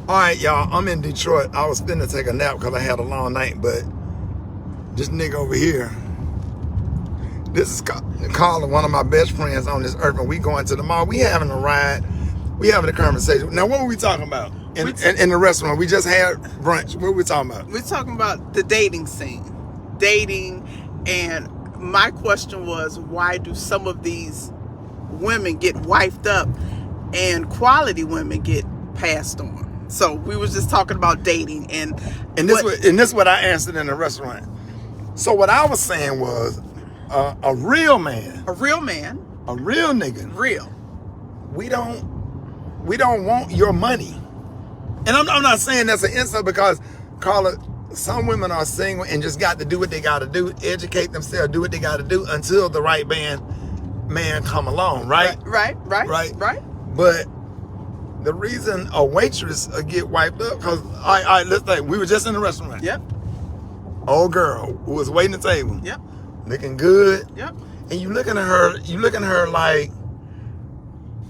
All right, y'all. I'm in Detroit. I was finna take a nap because I had a long night, but this nigga over here, this is Carla, one of my best friends on this earth, and we going to the mall. We having a ride. We having a conversation. Now, what were we talking about in the restaurant? We just had brunch. What were we talking about? We're talking about the dating scene. Dating, and my question was, why do some of these women get wifed up and quality women get passed on? So we was just talking about dating, and this is what I answered in the restaurant. So what I was saying was, a real man, a real nigga, we don't want your money. And I'm not saying that's an insult, because Carla, some women are single and just got to do what they got to do, educate themselves, do what they got to do until the right man come along, right? Right. But the reason a waitress get wiped up, because let's think, we were just in the restaurant. Yep. Old girl who was waiting the table. Yep. Looking good. Yep. And you looking at her like,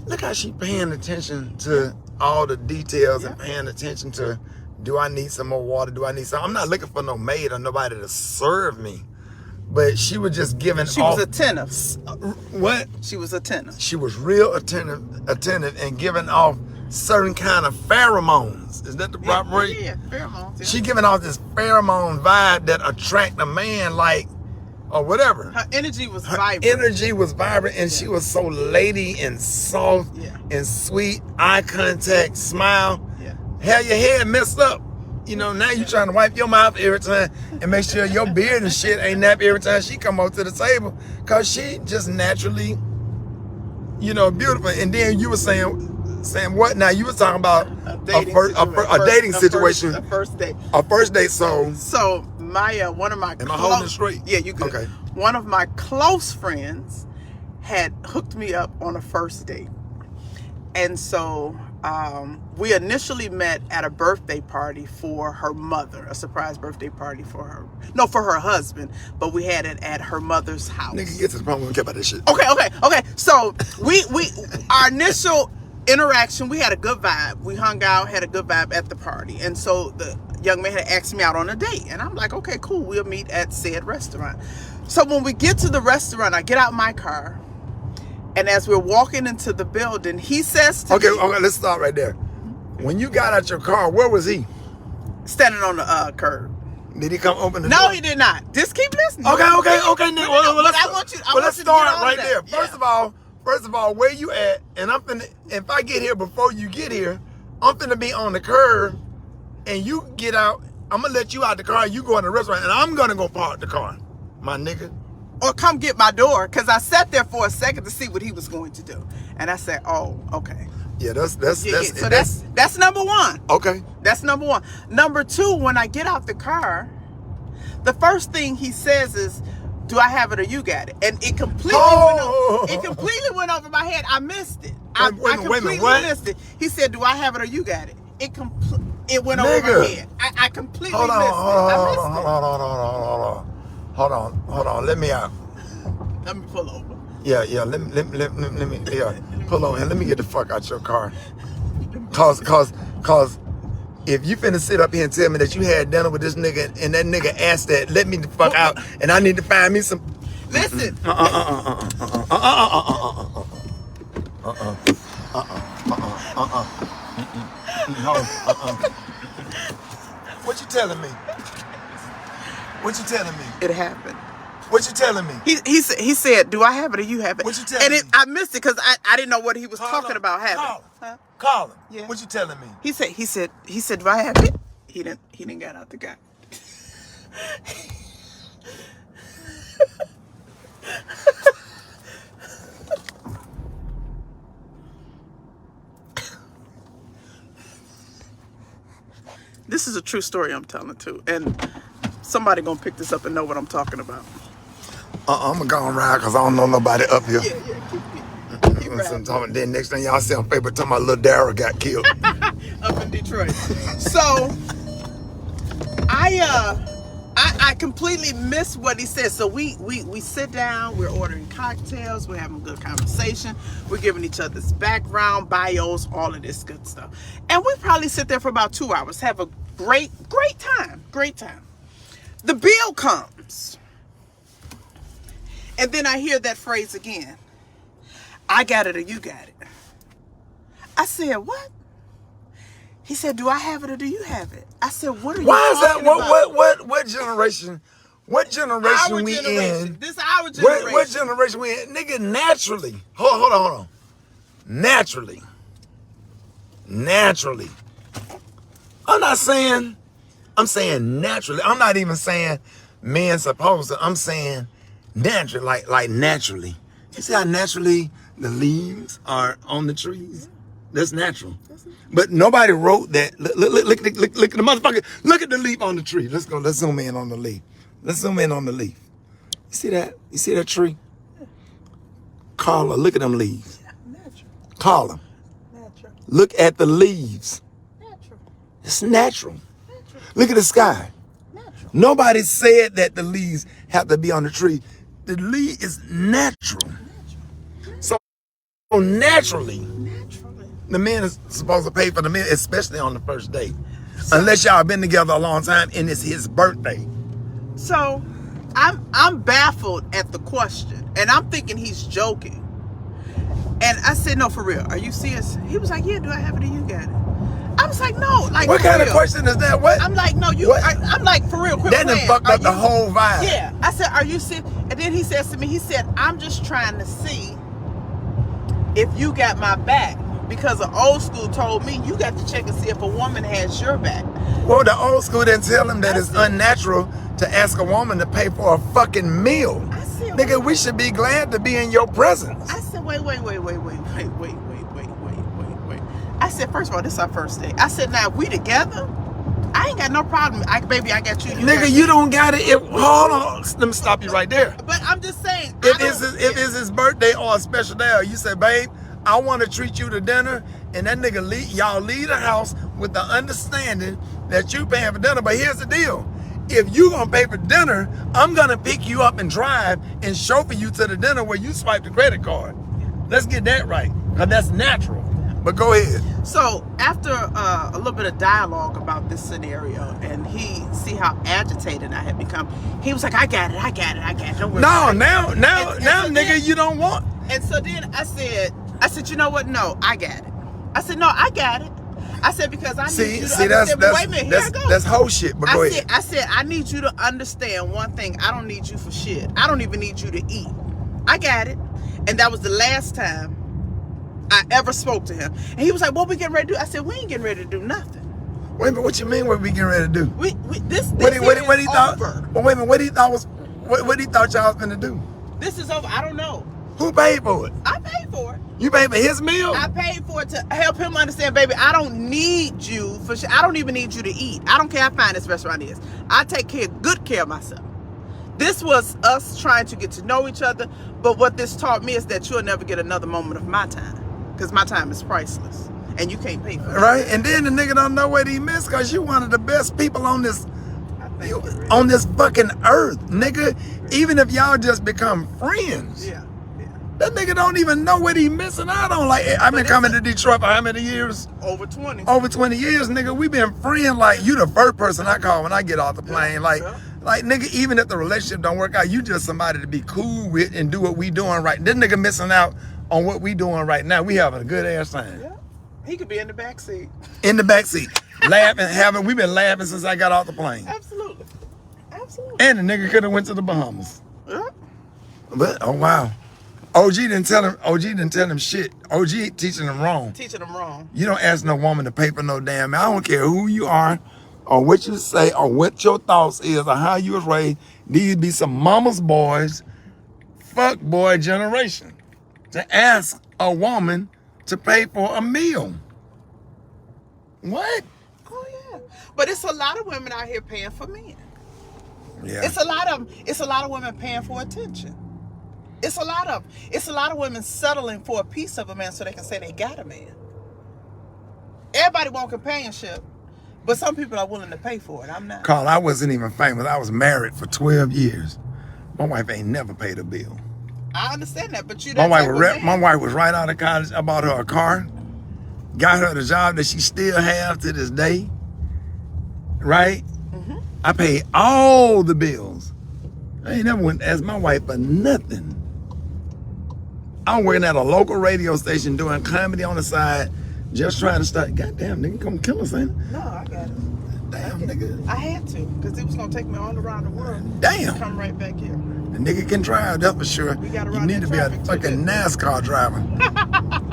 look how she paying attention to all the details, and paying attention to, do I need some more water? Do I need some? I'm not looking for no maid or nobody to serve me. But she was just giving She was attentive. What? She was attentive. She was real attentive and giving off certain kind of pheromones. Is that the proper word? Yeah, pheromones. Yeah. She giving off this pheromone vibe that attract a man, like, or whatever. Her energy was vibrant. And she was so lady and soft and sweet, eye contact, smile. Yeah. Had your head messed up. You know, now you trying to wipe your mouth every time and make sure your beard and shit ain't nappy every time she come up to the table, because she just naturally, beautiful. And then you were saying what? Now you were talking about a dating situation. A first date. A first date. So my one of my am I holding it straight? Yeah, you good. Okay. One of my close friends had hooked me up on a first date, and so we initially met at a birthday party for her mother, a surprise birthday party for her husband, but we had it at her mother's house. Nigga, get to the point, we don't care about this shit. Okay. So our initial interaction, we had a good vibe. We hung out, had a good vibe at the party. And so the young man had asked me out on a date. And I'm like, okay, cool. We'll meet at said restaurant. So when we get to the restaurant, I get out my car. And as we're walking into the building, he says to me... Okay, let's start right there. When you got out your car, where was he? Standing on the curb. Did he come open the door? No, he did not. Just keep listening. Okay. Well, let's start right there. Yeah. First of all, where you at? And if I get here before you get here, I'm finna be on the curb, and you get out. I'm gonna let you out the car. You go in the restaurant, and I'm gonna go park the car, my nigga. Or come get my door, because I sat there for a second to see what he was going to do, and I said, "Oh, okay." Yeah, that's number one. Okay. That's number one. Number two, when I get out the car, the first thing he says is, "Do I have it or you got it?" And it completely went over my head. I missed it. I completely missed it. He said, "Do I have it or you got it?" It went over my head. I completely missed it. Hold on. Let me out. Let me pull over. Yeah. Let me pull over and let me get the fuck out your car. Cause if you finna sit up here and tell me that you had dinner with this nigga and that nigga asked that, let me the fuck out, and I need to find me some. Listen. What you telling me? It happened. What you telling me? He said, "Do I have it or you have it?" What you telling me? I missed it because I didn't know what he was talking about having. Call him. Yeah. What you telling me? He said, "Do I have it?" He didn't get out the guy. This is a true story I'm telling too, and somebody gonna pick this up and know what I'm talking about. I'm gonna go and ride because I don't know nobody up here. Yeah, keep riding. Then next thing y'all see on paper, talking about little Daryl got killed up in Detroit. So I completely missed what he said. So we sit down, we're ordering cocktails, we're having a good conversation, we're giving each other's background, bios, all of this good stuff. And we probably probably sit there for about 2 hours, have a great time. The bill comes. And then I hear that phrase again. I got it or you got it. I said, what? He said, do I have it or do you have it? I said, what are you talking about? What generation? What generation Our we generation. in? This is our generation. What generation we in? Nigga, naturally. Hold on. Naturally. I'm saying naturally. I'm not even saying men supposed to. I'm saying naturally, like naturally. You see how naturally the leaves are on the trees? That's natural. But nobody wrote that. Look at the motherfucker. Look at the leaf on the tree. Let's go. Let's zoom in on the leaf. You see that? You see that tree? Carla, look at them leaves. Natural. Carla, Natural. look at the leaves. Natural. It's natural. Natural. Look at the sky. Natural. Nobody said that the leaves have to be on the tree. The leaf is natural. So naturally, the man is supposed to pay for the meal, especially on the first date. Unless y'all been together a long time and it's his birthday. So I'm baffled at the question. And I'm thinking he's joking. And I said, no, for real. Are you serious? He was like, yeah, do I have it or you got it? I was like, no. Like, what kind of question is that? What? I'm like, no, you. I'm like, for real. Quit that done fucked up the whole vibe. Yeah. I said, are you serious? And then he says to me, he said, I'm just trying to see if you got my back. Because the old school told me you got to check and see if a woman has your back. Well, the old school didn't tell him that it's unnatural to ask a woman to pay for a fucking meal. I said, nigga, we should be glad to be in your presence. I said, wait. I said, first of all, this is our first date. I said, now if we together, I ain't got no problem. Baby, I got you. Nigga, you don't got it. Hold on. Let me stop you right there. But I'm just saying. If it's his birthday or a special day, or you say, babe, I want to treat you to dinner, and that nigga y'all leave the house with the understanding that you paying for dinner. But here's the deal. If you gonna pay for dinner, I'm gonna pick you up and drive and chauffeur you to the dinner where you swipe the credit card. Let's get that right, because that's natural. But go ahead. So after a little bit of dialogue about this scenario, and he see how agitated I had become, he was like, I got it. Don't worry. No, now, nigga, you don't want. And so then I said, you know what? No, I got it. I said, no, I got it. I said, because I need you to understand. But wait a minute, here I go. That's whole shit, but go ahead. I said, I need you to understand one thing. I don't need you for shit. I don't even need you to eat. I got it. And that was the last time I ever spoke to him. And he was like, what we getting ready to do? I said, we ain't getting ready to do nothing. Wait a minute, what you mean what we getting ready to do? This what he thought? over. Well, wait a minute, what he thought y'all was gonna do? This is over. I don't know. Who paid for it? I paid for it. You paid for his meal? I paid for it to help him understand, baby, I don't need you for shit. I don't even need you to eat. I don't care how fine this restaurant is. I take good care of myself. This was us trying to get to know each other, but what this taught me is that you'll never get another moment of my time, because my time is priceless, and you can't pay for it. Right, and then the nigga don't know what he missed, because you one of the best people on this fucking earth, nigga. Even if y'all just become friends. Yeah. That nigga don't even know what he missing out on. Like, I've been coming to Detroit for how many years? Over 20. Over 20 years, nigga. We been friends. Like, you the first person I call when I get off the plane. Like, nigga, even if the relationship don't work out, you just somebody to be cool with and do what we doing right. This nigga missing out on what we doing right now. We having a good ass time. Yeah. He could be in the back seat. In the back seat. Laughing, we've been laughing since I got off the plane. Absolutely. And the nigga could have went to the Bahamas. Yeah. But, oh wow. OG didn't tell him shit. OG teaching him wrong. You don't ask no woman to pay for no damn. I don't care who you are or what you say or what your thoughts is or how you was raised. These be some mama's boys, fuck boy generation. To ask a woman to pay for a meal. What? Oh yeah. But it's a lot of women out here paying for men. Yeah. It's a lot of women paying for attention. It's a lot of women settling for a piece of a man so they can say they got a man. Everybody want companionship, but some people are willing to pay for it. I'm not. Carl, I wasn't even famous. I was married for 12 years. My wife ain't never paid a bill. I understand that, but my wife was right out of college. I bought her a car. got her the job that she still have to this day, right? Mm-hmm. I paid all the bills. I ain't never went to ask my wife for nothing. I'm working at a local radio station doing comedy on the side, just trying to start. Goddamn, nigga, come kill us, ain't it? No, I got it. Damn, nigga. I had to, because it was going to take me all around the world. Damn. To come right back here. The nigga can drive, that's for sure. You need to be a fucking NASCAR driver.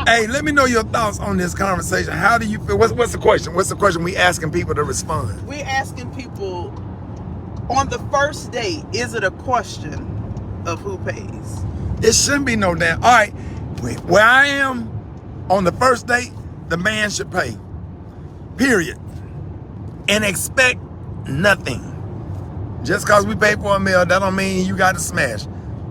Hey, let me know your thoughts on this conversation. How do you feel? What's the question? What's the question we asking people to respond? We're asking people, on the first date, is it a question of who pays? It shouldn't be no damn. All right, where I am, on the first date, the man should pay. Period. And expect nothing. Just cause we pay for a meal, that don't mean you got to smash.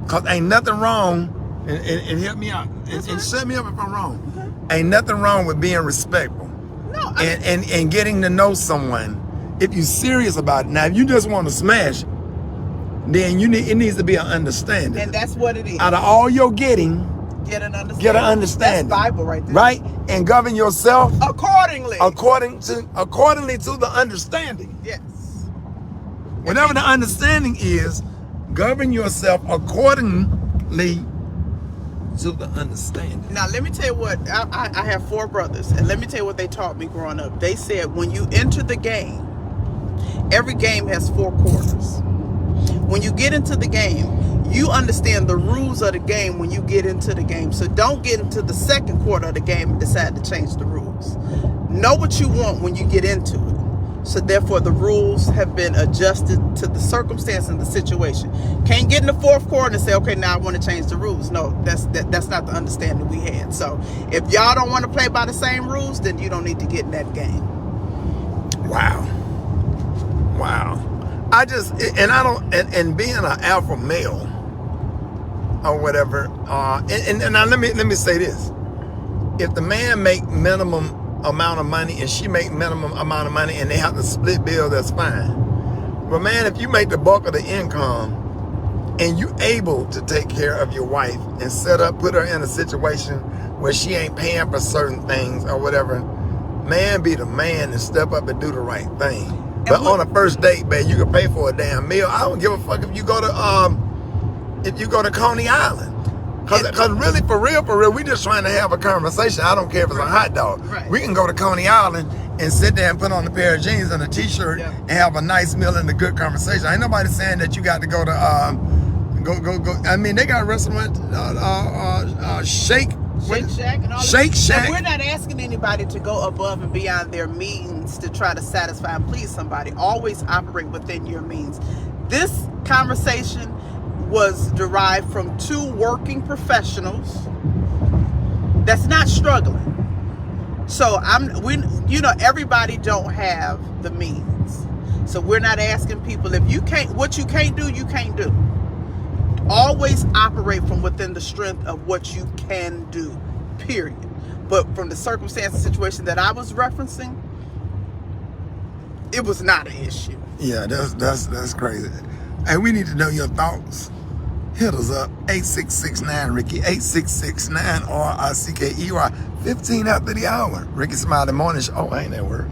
Cause ain't nothing wrong, and help me out, and shut me up if I'm wrong. Okay. Ain't nothing wrong with being respectful. No. And getting to know someone. If you're serious about it. Now, if you just want to smash, then it needs to be an understanding. And that's what it is. Out of all your getting, get an understanding. Get an understanding. That's Bible right there. Right? And govern yourself accordingly. Accordingly to the understanding. Yes. Whatever the understanding is, govern yourself accordingly to the understanding. Now, let me tell you what, I have 4 brothers, and let me tell you what they taught me growing up. They said when you enter the game, every game has 4 quarters. When you get into the game, you understand the rules of the game when you get into the game. So don't get into the second quarter of the game and decide to change the rules. Know what you want when you get into it. So therefore, the rules have been adjusted to the circumstance and the situation. Can't get in the 4th quarter and say, okay, now I want to change the rules. No, that's not the understanding we had. So if y'all don't want to play by the same rules, then you don't need to get in that game. Wow. And being an alpha male or whatever, and now let me say this. If the man make minimum amount of money and she make minimum amount of money and they have to split bill, that's fine. But man, if you make the bulk of the income and you able to take care of your wife and put her in a situation where she ain't paying for certain things or whatever, man, be the man and step up and do the right thing. But on a first date, man, you can pay for a damn meal. I don't give a fuck if you go to Coney Island. Cause really, for real, we just trying to have a conversation. I don't care if it's a hot dog. Right. We can go to Coney Island and sit there and put on a pair of jeans and a t-shirt and have a nice meal and a good conversation. Ain't nobody saying that you got to go to go. I mean, they got a restaurant, Shake Shack and all that. Shake Shack. And we're not asking anybody to go above and beyond their means to try to satisfy and please somebody. Always operate within your means. This conversation was derived from 2 working professionals that's not struggling. So everybody don't have the means. So we're not asking people what you can't do, you can't do. Always operate from within the strength of what you can do, period. But from the circumstance and situation that I was referencing, it was not an issue. Yeah, that's crazy. Hey, we need to know your thoughts. Hit us up, 8669 Rickey, 8669 RICKEY, 15 after the hour. Rickey Smiley Morning Show. Oh, ain't that word?